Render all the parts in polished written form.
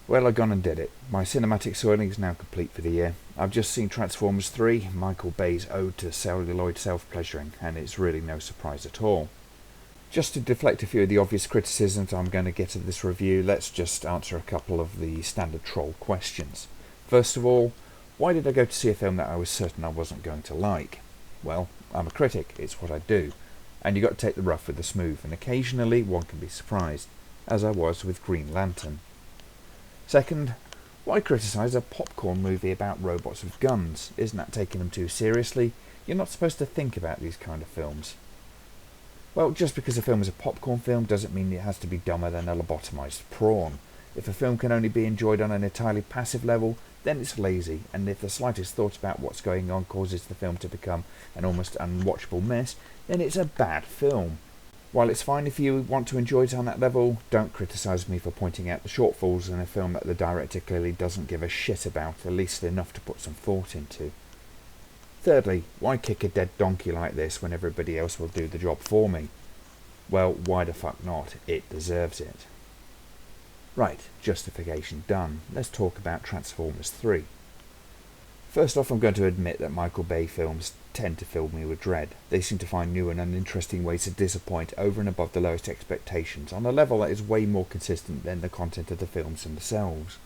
Well, I've gone and did it. My cinematic soiling is now complete for the year. I've just seen Transformers 3, Michael Bay's ode to celluloid self-pleasuring, and it's really no surprise at all. Just to deflect a few of the obvious criticisms I'm going to get of this review, let's just answer a couple of the standard troll questions. First of all, why did I go to see a film that I was certain I wasn't going to like? Well, I'm a critic, it's what I do, and you got to take the rough with the smooth, and occasionally one can be surprised, as I was with Green Lantern. Second, why criticise a popcorn movie about robots with guns? Isn't that taking them too seriously? You're not supposed to think about these kind of films. Well, just because a film is a popcorn film doesn't mean it has to be dumber than a lobotomised prawn. If a film can only be enjoyed on an entirely passive level, then it's lazy, and if the slightest thought about what's going on causes the film to become an almost unwatchable mess, then it's a bad film. While it's fine if you want to enjoy it on that level, don't criticise me for pointing out the shortfalls in a film that the director clearly doesn't give a shit about, at least enough to put some thought into. Thirdly, why kick a dead donkey like this when everybody else will do the job for me? Well, why the fuck not? It deserves it. Right, justification done. Let's talk about Transformers 3. First off, I'm going to admit that Michael Bay films tend to fill me with dread. They seem to find new and uninteresting ways to disappoint over and above the lowest expectations, on a level that is way more consistent than the content of the films themselves.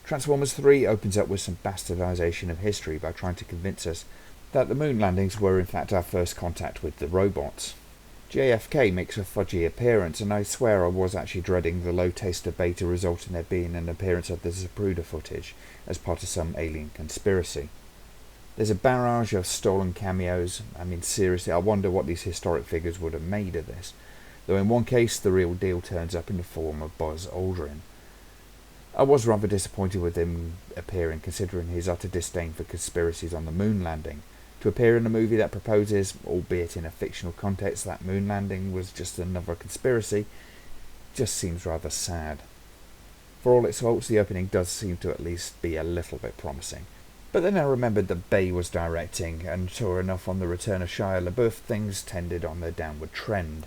Transformers 3 opens up with some bastardization of history by trying to convince us that the moon landings were in fact our first contact with the robots. JFK makes a fudgy appearance, and I swear I was actually dreading the low taste debate to result in there being an appearance of the Zapruder footage as part of some alien conspiracy. There's a barrage of stolen cameos. I mean, seriously, I wonder what these historic figures would have made of this, though in one case the real deal turns up in the form of Buzz Aldrin. I was rather disappointed with him appearing, considering his utter disdain for conspiracies on the moon landing. To appear in a movie that proposes, albeit in a fictional context, that moon landing was just another conspiracy, just seems rather sad. For all its faults, the opening does seem to at least be a little bit promising. But then I remembered that Bay was directing, and sure enough, on the return of Shia LaBeouf, things tended on their downward trend.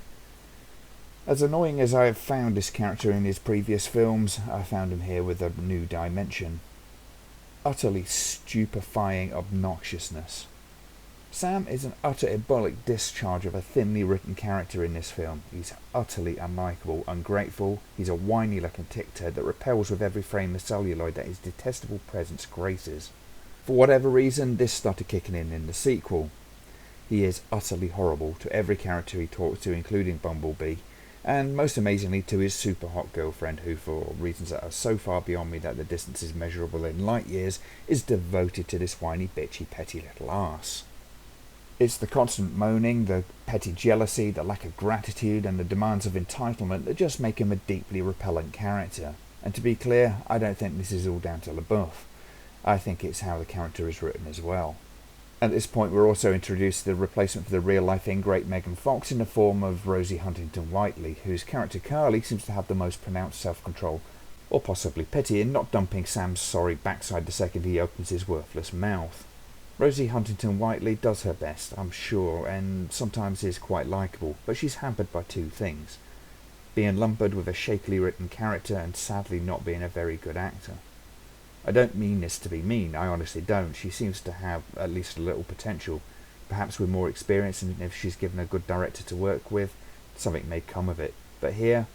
As annoying as I have found this character in his previous films, I found him here with a new dimension. Utterly stupefying obnoxiousness. Sam is an utter ebolic discharge of a thinly written character in this film. He's utterly unlikable, ungrateful, he's a whiny looking tic-tac that repels with every frame of celluloid that his detestable presence graces. For whatever reason, this started kicking in the sequel. He is utterly horrible to every character he talks to, including Bumblebee, and most amazingly to his super hot girlfriend, who, for reasons that are so far beyond me that the distance is measurable in light years, is devoted to this whiny bitchy petty little arse. It's the constant moaning, the petty jealousy, the lack of gratitude, and the demands of entitlement that just make him a deeply repellent character. And to be clear, I don't think this is all down to LaBeouf. I think it's how the character is written as well. At this point, we're also introduced to the replacement for the real-life ingrate Megan Fox in the form of Rosie Huntington-Whiteley, whose character Carly seems to have the most pronounced self-control, or possibly pity, in not dumping Sam's sorry backside the second he opens his worthless mouth. Rosie Huntington-Whiteley does her best, I'm sure, and sometimes is quite likeable, but she's hampered by two things: being lumbered with a shakily written character and sadly not being a very good actor. I don't mean this to be mean, I honestly don't. She seems to have at least a little potential. Perhaps with more experience, and if she's given a good director to work with, something may come of it. But here,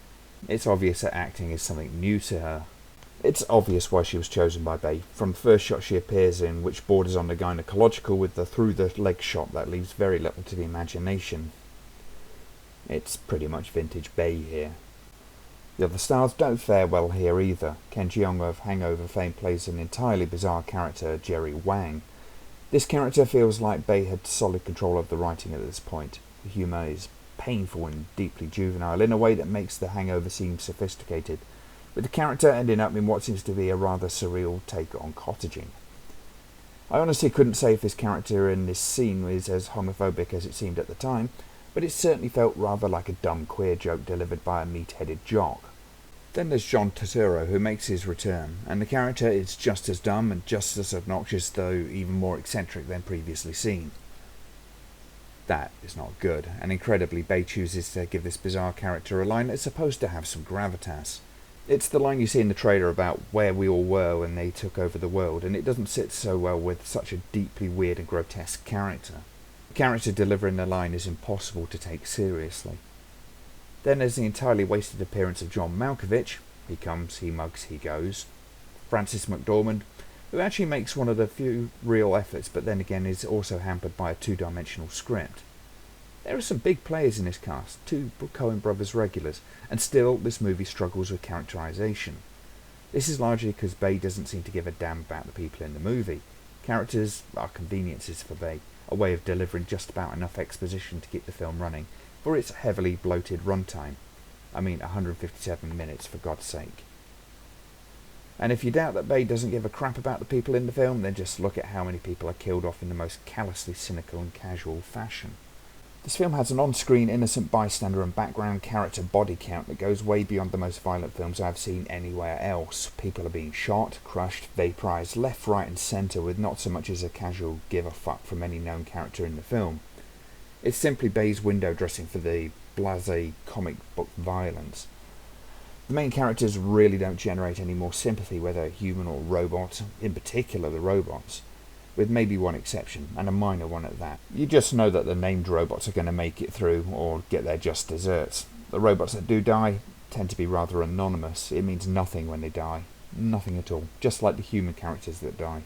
it's obvious that acting is something new to her. It's obvious why she was chosen by Bay, from the first shot she appears in, which borders on the gynecological with the through-the-leg shot that leaves very little to the imagination. It's pretty much vintage Bay here. The other stars don't fare well here either. Ken Jeong of Hangover fame plays an entirely bizarre character, Jerry Wang. This character feels like Bay had solid control of the writing at this point. The humour is painful and deeply juvenile in a way that makes the Hangover seem sophisticated, with the character ending up in what seems to be a rather surreal take on cottaging. I honestly couldn't say if this character in this scene was as homophobic as it seemed at the time, but it certainly felt rather like a dumb queer joke delivered by a meat-headed jock. Then there's John Turturro, who makes his return, and the character is just as dumb and just as obnoxious, though even more eccentric than previously seen. That is not good, and incredibly Bay chooses to give this bizarre character a line that's supposed to have some gravitas. It's the line you see in the trailer about where we all were when they took over the world, and it doesn't sit so well with such a deeply weird and grotesque character. The character delivering the line is impossible to take seriously. Then there's the entirely wasted appearance of John Malkovich. He comes, he mugs, he goes. Frances McDormand, who actually makes one of the few real efforts, but then again is also hampered by a two-dimensional script. There are some big players in this cast, two Coen brothers regulars, and still this movie struggles with characterization. This is largely because Bay doesn't seem to give a damn about the people in the movie. Characters are conveniences for Bay, a way of delivering just about enough exposition to keep the film running for its heavily bloated runtime. I mean 157 minutes, for God's sake. And if you doubt that Bay doesn't give a crap about the people in the film, then just look at how many people are killed off in the most callously cynical and casual fashion. This film has an on-screen innocent bystander and background character body count that goes way beyond the most violent films I've seen anywhere else. People are being shot, crushed, vaporized left, right and centre with not so much as a casual give a fuck from any known character in the film. It's simply Bay's window dressing for the blasé comic book violence. The main characters really don't generate any more sympathy, whether human or robot, in particular the robots, with maybe one exception, and a minor one at that. You just know that the named robots are going to make it through or get their just desserts. The robots that do die tend to be rather anonymous. It means nothing when they die. Nothing at all, just like the human characters that die.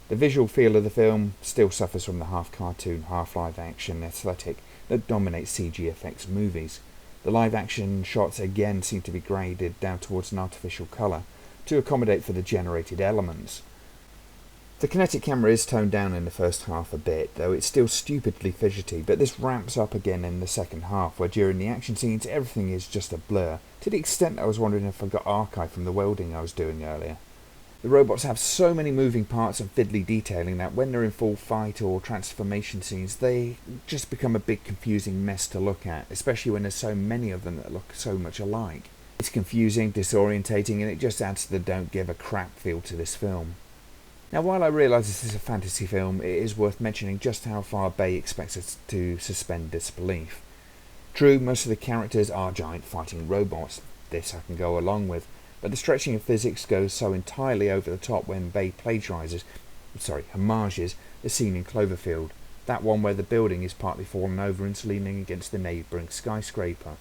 The visual feel of the film still suffers from the half-cartoon, half-live-action aesthetic that dominates CG effects movies. The live-action shots again seem to be graded down towards an artificial colour to accommodate for the generated elements. The kinetic camera is toned down in the first half a bit, though it's still stupidly fidgety, but this ramps up again in the second half, where during the action scenes everything is just a blur, to the extent I was wondering if I got archived from the welding I was doing earlier. The robots have so many moving parts and fiddly detailing that when they're in full fight or transformation scenes, they just become a big confusing mess to look at, especially when there's so many of them that look so much alike. It's confusing, disorientating, and it just adds to the don't give a crap feel to this film. Now, while I realise this is a fantasy film, it is worth mentioning just how far Bay expects us to suspend disbelief. True, most of the characters are giant fighting robots. This I can go along with, but the stretching of physics goes so entirely over the top when Bay homages the scene in Cloverfield, that one where the building is partly fallen over and leaning against the neighbouring skyscraper.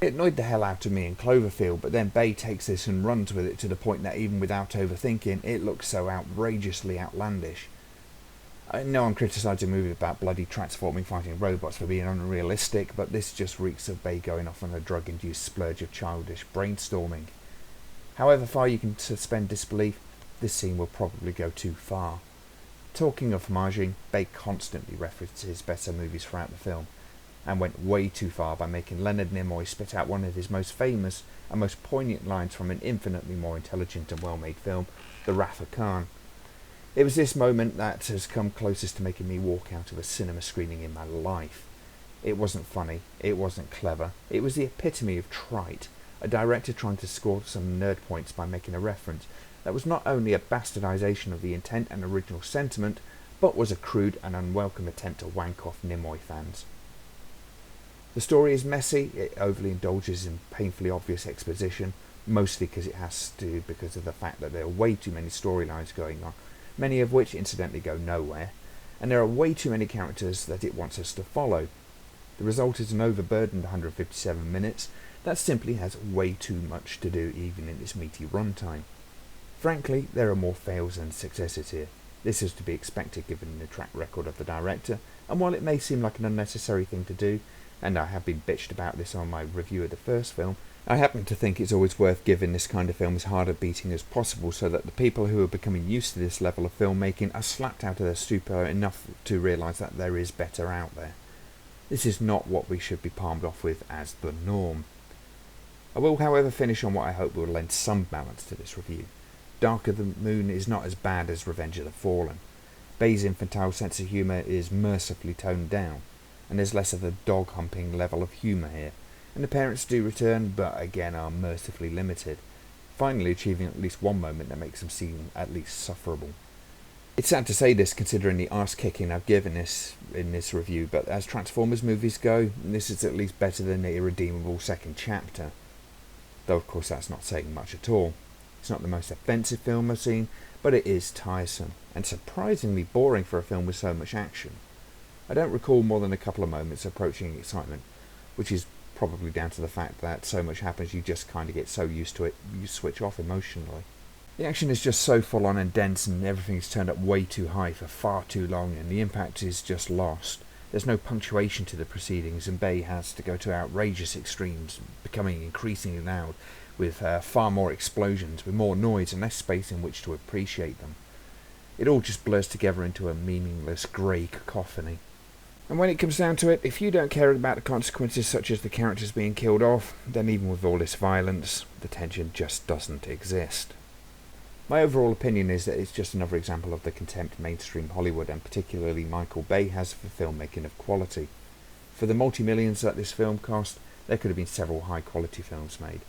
It annoyed the hell out of me in Cloverfield, but then Bay takes this and runs with it to the point that even without overthinking, it looks so outrageously outlandish. I know I'm criticising a movie about bloody transforming fighting robots for being unrealistic, but this just reeks of Bay going off on a drug-induced splurge of childish brainstorming. However far you can suspend disbelief, this scene will probably go too far. Talking of homaging, Bay constantly references better movies throughout the film, and went way too far by making Leonard Nimoy spit out one of his most famous and most poignant lines from an infinitely more intelligent and well-made film, The Wrath of Khan. It was this moment that has come closest to making me walk out of a cinema screening in my life. It wasn't funny, it wasn't clever, it was the epitome of trite, a director trying to score some nerd points by making a reference that was not only a bastardization of the intent and original sentiment, but was a crude and unwelcome attempt to wank off Nimoy fans. The story is messy, it overly indulges in painfully obvious exposition, mostly because of the fact that there are way too many storylines going on, many of which incidentally go nowhere, and there are way too many characters that it wants us to follow. The result is an overburdened 157 minutes that simply has way too much to do even in its meaty runtime. Frankly, there are more fails than successes here. This is to be expected given the track record of the director, and while it may seem like an unnecessary thing to do, and I have been bitched about this on my review of the first film, I happen to think it's always worth giving this kind of film as hard a beating as possible so that the people who are becoming used to this level of filmmaking are slapped out of their stupor enough to realise that there is better out there. This is not what we should be palmed off with as the norm. I will, however, finish on what I hope will lend some balance to this review. Dark of the Moon is not as bad as Revenge of the Fallen. Bay's infantile sense of humour is mercifully toned down, and there's less of a dog-humping level of humour here, and the parents do return, but again are mercifully limited, finally achieving at least one moment that makes them seem at least sufferable. It's sad to say this considering the arse-kicking I've given this in this review, but as Transformers movies go, this is at least better than the irredeemable second chapter. though of course that's not saying much at all. It's not the most offensive film I've seen, but it is tiresome, and surprisingly boring for a film with so much action. I don't recall more than a couple of moments approaching excitement, which is probably down to the fact that so much happens you just kind of get so used to it, you switch off emotionally. The action is just so full on and dense, and everything's turned up way too high for far too long, and the impact is just lost. There's no punctuation to the proceedings, and Bay has to go to outrageous extremes, becoming increasingly loud, with far more explosions, with more noise and less space in which to appreciate them. It all just blurs together into a meaningless grey cacophony. And when it comes down to it, if you don't care about the consequences such as the characters being killed off, then even with all this violence, the tension just doesn't exist. My overall opinion is that it's just another example of the contempt mainstream Hollywood, and particularly Michael Bay, has for filmmaking of quality. For the multi-millions that this film cost, there could have been several high-quality films made.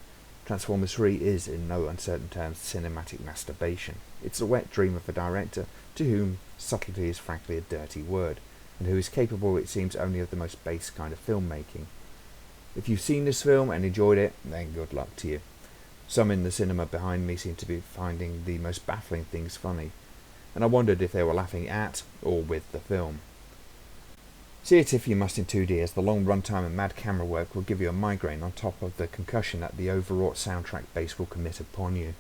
Transformers 3 is, in no uncertain terms, cinematic masturbation. It's a wet dream of a director to whom subtlety is frankly a dirty word, and who is capable, it seems, only of the most base kind of filmmaking. If you've seen this film and enjoyed it, then good luck to you. Some in the cinema behind me seem to be finding the most baffling things funny, and I wondered if they were laughing at or with the film. See it if you must in 2D, as the long runtime and mad camera work will give you a migraine on top of the concussion that the overwrought soundtrack base will commit upon you.